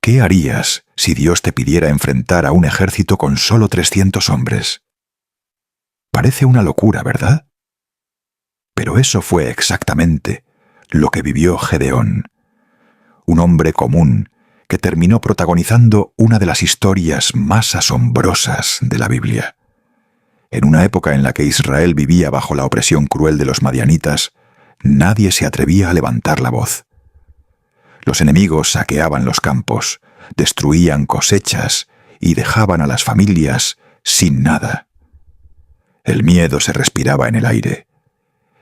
¿Qué harías si Dios te pidiera enfrentar a un ejército con solo 300 hombres? Parece una locura, ¿verdad? Pero eso fue exactamente lo que vivió Gedeón, un hombre común que terminó protagonizando una de las historias más asombrosas de la Biblia. En una época en la que Israel vivía bajo la opresión cruel de los madianitas, nadie se atrevía a levantar la voz. Los enemigos saqueaban los campos, destruían cosechas y dejaban a las familias sin nada. El miedo se respiraba en el aire.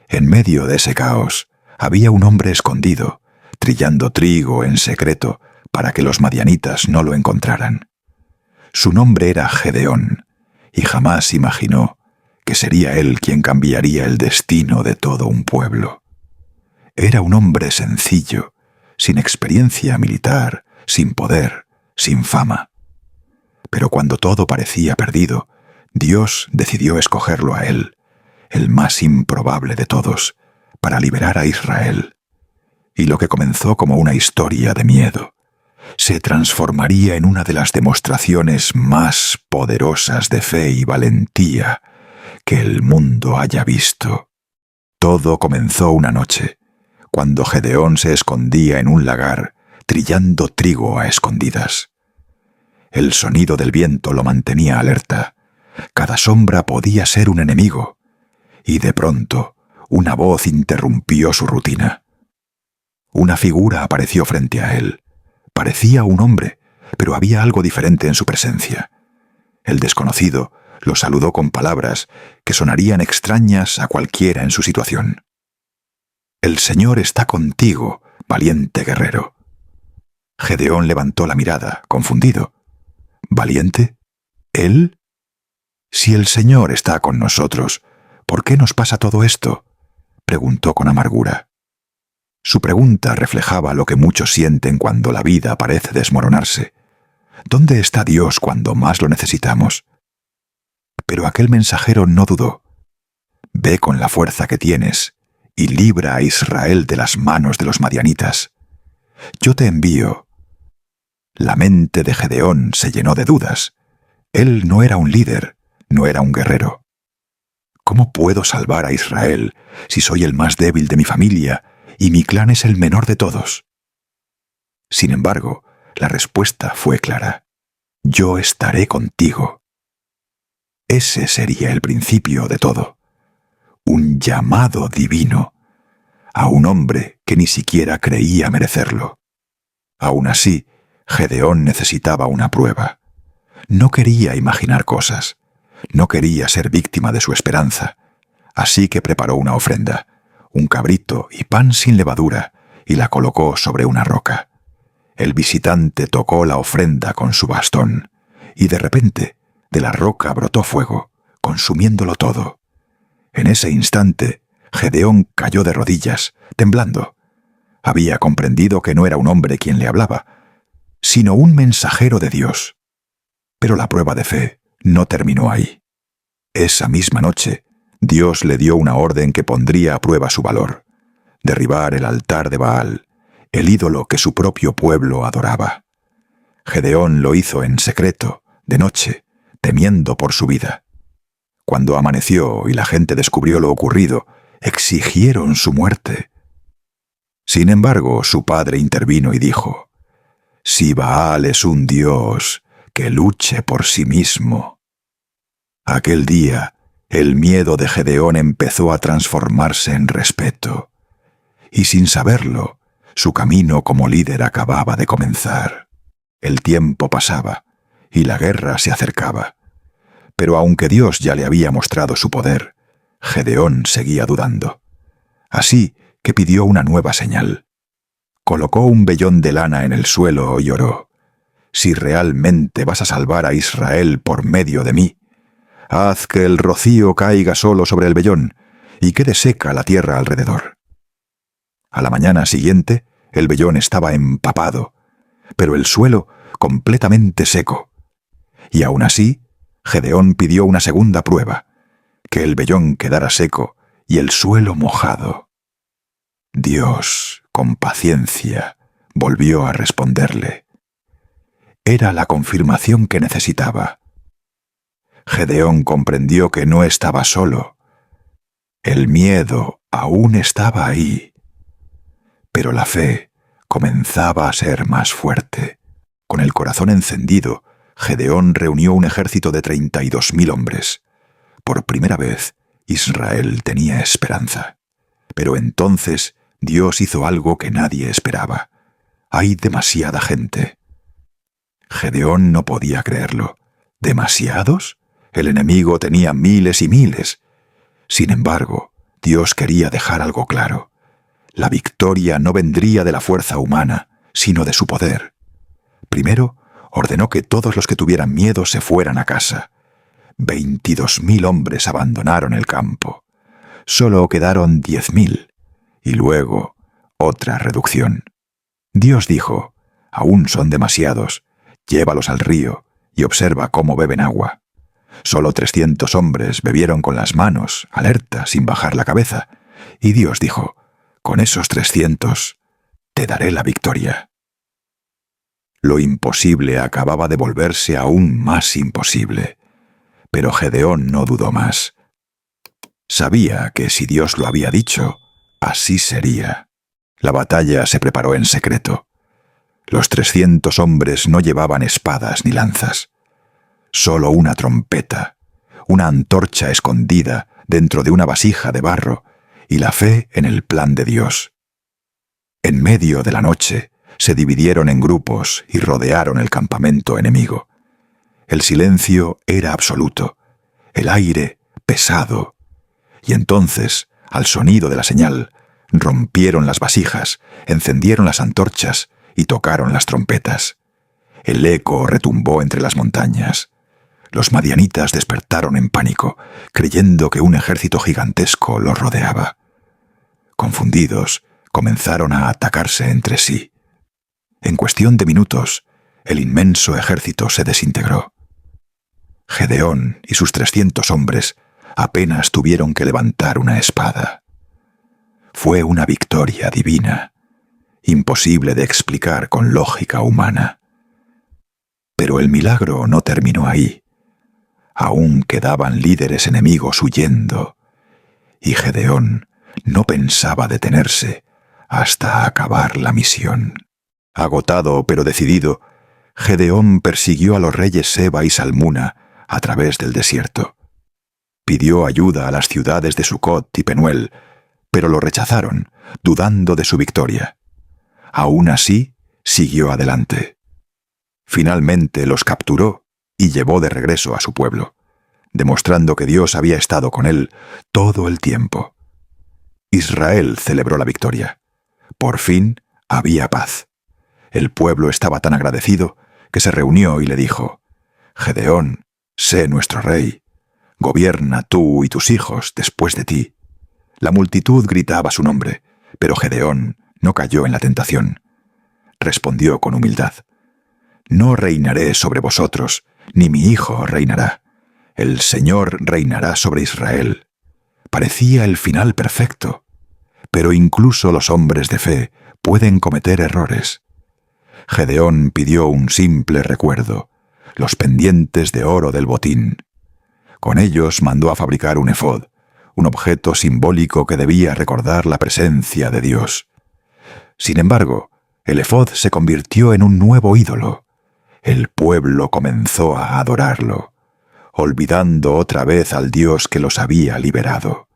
En medio de ese caos había un hombre escondido, trillando trigo en secreto para que los madianitas no lo encontraran. Su nombre era Gedeón, y jamás imaginó que sería él quien cambiaría el destino de todo un pueblo. Era un hombre sencillo, sin experiencia militar, sin poder, sin fama. Pero cuando todo parecía perdido, Dios decidió escogerlo a él, el más improbable de todos, para liberar a Israel. Y lo que comenzó como una historia de miedo, se transformaría en una de las demostraciones más poderosas de fe y valentía que el mundo haya visto. Todo comenzó una noche, cuando Gedeón se escondía en un lagar, trillando trigo a escondidas. El sonido del viento lo mantenía alerta. Cada sombra podía ser un enemigo. Y de pronto, una voz interrumpió su rutina. Una figura apareció frente a él. Parecía un hombre, pero había algo diferente en su presencia. El desconocido lo saludó con palabras que sonarían extrañas a cualquiera en su situación. «El Señor está contigo, valiente guerrero». Gedeón levantó la mirada, confundido. ¿Valiente? ¿Él? Si el Señor está con nosotros, ¿por qué nos pasa todo esto?, preguntó con amargura. Su pregunta reflejaba lo que muchos sienten cuando la vida parece desmoronarse. ¿Dónde está Dios cuando más lo necesitamos? Pero aquel mensajero no dudó. Ve con la fuerza que tienes y libra a Israel de las manos de los madianitas. Yo te envío. La mente de Gedeón se llenó de dudas. Él no era un líder, no era un guerrero. ¿Cómo puedo salvar a Israel si soy el más débil de mi familia y mi clan es el menor de todos? Sin embargo, la respuesta fue clara. Yo estaré contigo. Ese sería el principio de todo. Un llamado divino a un hombre que ni siquiera creía merecerlo. Aún así, Gedeón necesitaba una prueba. No quería imaginar cosas. No quería ser víctima de su esperanza. Así que preparó una ofrenda, un cabrito y pan sin levadura, y la colocó sobre una roca. El visitante tocó la ofrenda con su bastón, y de repente, de la roca brotó fuego, consumiéndolo todo. En ese instante, Gedeón cayó de rodillas, temblando. Había comprendido que no era un hombre quien le hablaba, sino un mensajero de Dios. Pero la prueba de fe no terminó ahí. Esa misma noche, Dios le dio una orden que pondría a prueba su valor: derribar el altar de Baal, el ídolo que su propio pueblo adoraba. Gedeón lo hizo en secreto, de noche, temiendo por su vida. Cuando amaneció y la gente descubrió lo ocurrido, exigieron su muerte. Sin embargo, su padre intervino y dijo: «Si Baal es un dios, que luche por sí mismo». Aquel día, el miedo de Gedeón empezó a transformarse en respeto, y sin saberlo, su camino como líder acababa de comenzar. El tiempo pasaba, y la guerra se acercaba. Pero aunque Dios ya le había mostrado su poder, Gedeón seguía dudando. Así que pidió una nueva señal. Colocó un vellón de lana en el suelo y oró: «Si realmente vas a salvar a Israel por medio de mí, haz que el rocío caiga solo sobre el vellón y quede seca la tierra alrededor». A la mañana siguiente, el vellón estaba empapado, pero el suelo completamente seco. Y aún así, Gedeón pidió una segunda prueba: que el vellón quedara seco y el suelo mojado. Dios, con paciencia, volvió a responderle: era la confirmación que necesitaba. Gedeón comprendió que no estaba solo. El miedo aún estaba ahí, pero la fe comenzaba a ser más fuerte. Con el corazón encendido, Gedeón reunió un ejército de 32.000 hombres. Por primera vez, Israel tenía esperanza. Pero entonces Dios hizo algo que nadie esperaba. Hay demasiada gente. Gedeón no podía creerlo. ¿Demasiados? El enemigo tenía miles y miles. Sin embargo, Dios quería dejar algo claro. La victoria no vendría de la fuerza humana, sino de su poder. Primero, ordenó que todos los que tuvieran miedo se fueran a casa. 22.000 hombres abandonaron el campo. Solo quedaron 10.000. Y luego, otra reducción. Dios dijo: «Aún son demasiados. Llévalos al río y observa cómo beben agua». Solo 300 hombres bebieron con las manos, alerta, sin bajar la cabeza. Y Dios dijo: «Con esos 300 te daré la victoria». Lo imposible acababa de volverse aún más imposible. Pero Gedeón no dudó más. Sabía que si Dios lo había dicho, así sería. La batalla se preparó en secreto. Los 300 hombres no llevaban espadas ni lanzas. Solo una trompeta, una antorcha escondida dentro de una vasija de barro y la fe en el plan de Dios. En medio de la noche, se dividieron en grupos y rodearon el campamento enemigo. El silencio era absoluto, el aire pesado, y entonces, al sonido de la señal, rompieron las vasijas, encendieron las antorchas y tocaron las trompetas. El eco retumbó entre las montañas. Los madianitas despertaron en pánico, creyendo que un ejército gigantesco los rodeaba. Confundidos, comenzaron a atacarse entre sí. En cuestión de minutos, el inmenso ejército se desintegró. Gedeón y sus 300 hombres apenas tuvieron que levantar una espada. Fue una victoria divina, imposible de explicar con lógica humana. Pero el milagro no terminó ahí. Aún quedaban líderes enemigos huyendo, y Gedeón no pensaba detenerse hasta acabar la misión. Agotado pero decidido, Gedeón persiguió a los reyes Seba y Salmuna a través del desierto. Pidió ayuda a las ciudades de Sucot y Penuel, pero lo rechazaron, dudando de su victoria. Aún así, siguió adelante. Finalmente los capturó y llevó de regreso a su pueblo, demostrando que Dios había estado con él todo el tiempo. Israel celebró la victoria. Por fin había paz. El pueblo estaba tan agradecido que se reunió y le dijo: «Gedeón, sé nuestro rey. Gobierna tú y tus hijos después de ti». La multitud gritaba su nombre, pero Gedeón no cayó en la tentación. Respondió con humildad: «No reinaré sobre vosotros, ni mi hijo reinará. El Señor reinará sobre Israel». Parecía el final perfecto, pero incluso los hombres de fe pueden cometer errores. Gedeón pidió un simple recuerdo: los pendientes de oro del botín. Con ellos mandó a fabricar un efod, un objeto simbólico que debía recordar la presencia de Dios. Sin embargo, el efod se convirtió en un nuevo ídolo. El pueblo comenzó a adorarlo, olvidando otra vez al Dios que los había liberado.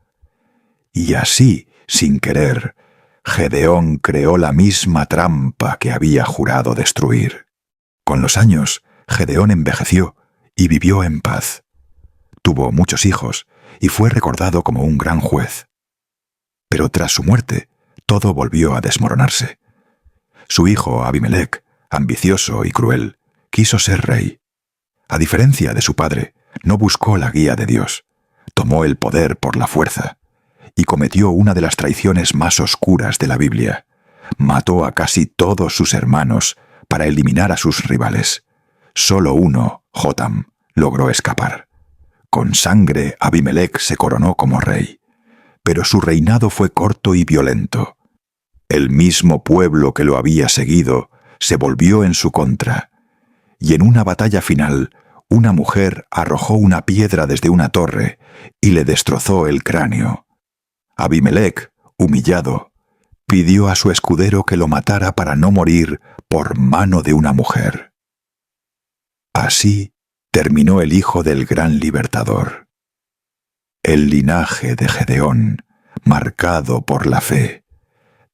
Y así, sin querer, Gedeón creó la misma trampa que había jurado destruir. Con los años, Gedeón envejeció y vivió en paz. Tuvo muchos hijos y fue recordado como un gran juez. Pero tras su muerte, todo volvió a desmoronarse. Su hijo Abimelec, ambicioso y cruel, quiso ser rey. A diferencia de su padre, no buscó la guía de Dios. Tomó el poder por la fuerza y cometió una de las traiciones más oscuras de la Biblia. Mató a casi todos sus hermanos para eliminar a sus rivales. Solo uno, Jotam, logró escapar. Con sangre, Abimelec se coronó como rey, pero su reinado fue corto y violento. El mismo pueblo que lo había seguido se volvió en su contra, y en una batalla final, una mujer arrojó una piedra desde una torre y le destrozó el cráneo. Abimelec, humillado, pidió a su escudero que lo matara para no morir por mano de una mujer. Así terminó el hijo del gran libertador. El linaje de Gedeón, marcado por la fe,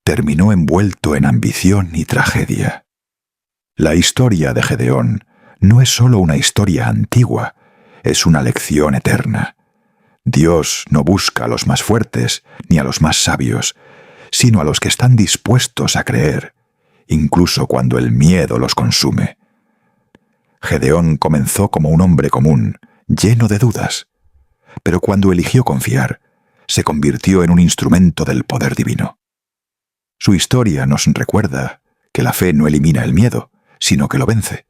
terminó envuelto en ambición y tragedia. La historia de Gedeón no es solo una historia antigua, es una lección eterna. Dios no busca a los más fuertes ni a los más sabios, sino a los que están dispuestos a creer, incluso cuando el miedo los consume. Gedeón comenzó como un hombre común, lleno de dudas, pero cuando eligió confiar, se convirtió en un instrumento del poder divino. Su historia nos recuerda que la fe no elimina el miedo, sino que lo vence.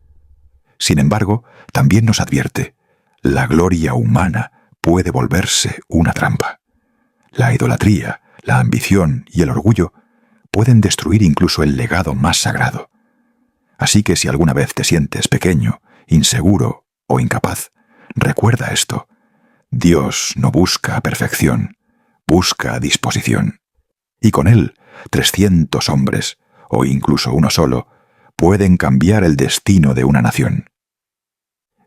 Sin embargo, también nos advierte, la gloria humana puede volverse una trampa. La idolatría, la ambición y el orgullo pueden destruir incluso el legado más sagrado. Así que si alguna vez te sientes pequeño, inseguro o incapaz, recuerda esto. Dios no busca perfección, busca disposición. Y con él, 300 hombres, o incluso uno solo, pueden cambiar el destino de una nación.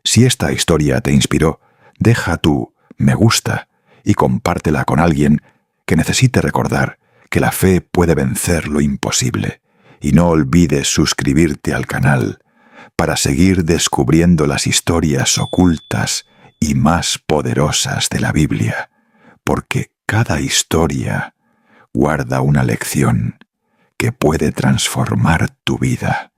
Si esta historia te inspiró, deja tu me gusta y compártela con alguien que necesite recordar que la fe puede vencer lo imposible. Y no olvides suscribirte al canal para seguir descubriendo las historias ocultas y más poderosas de la Biblia, porque cada historia guarda una lección que puede transformar tu vida.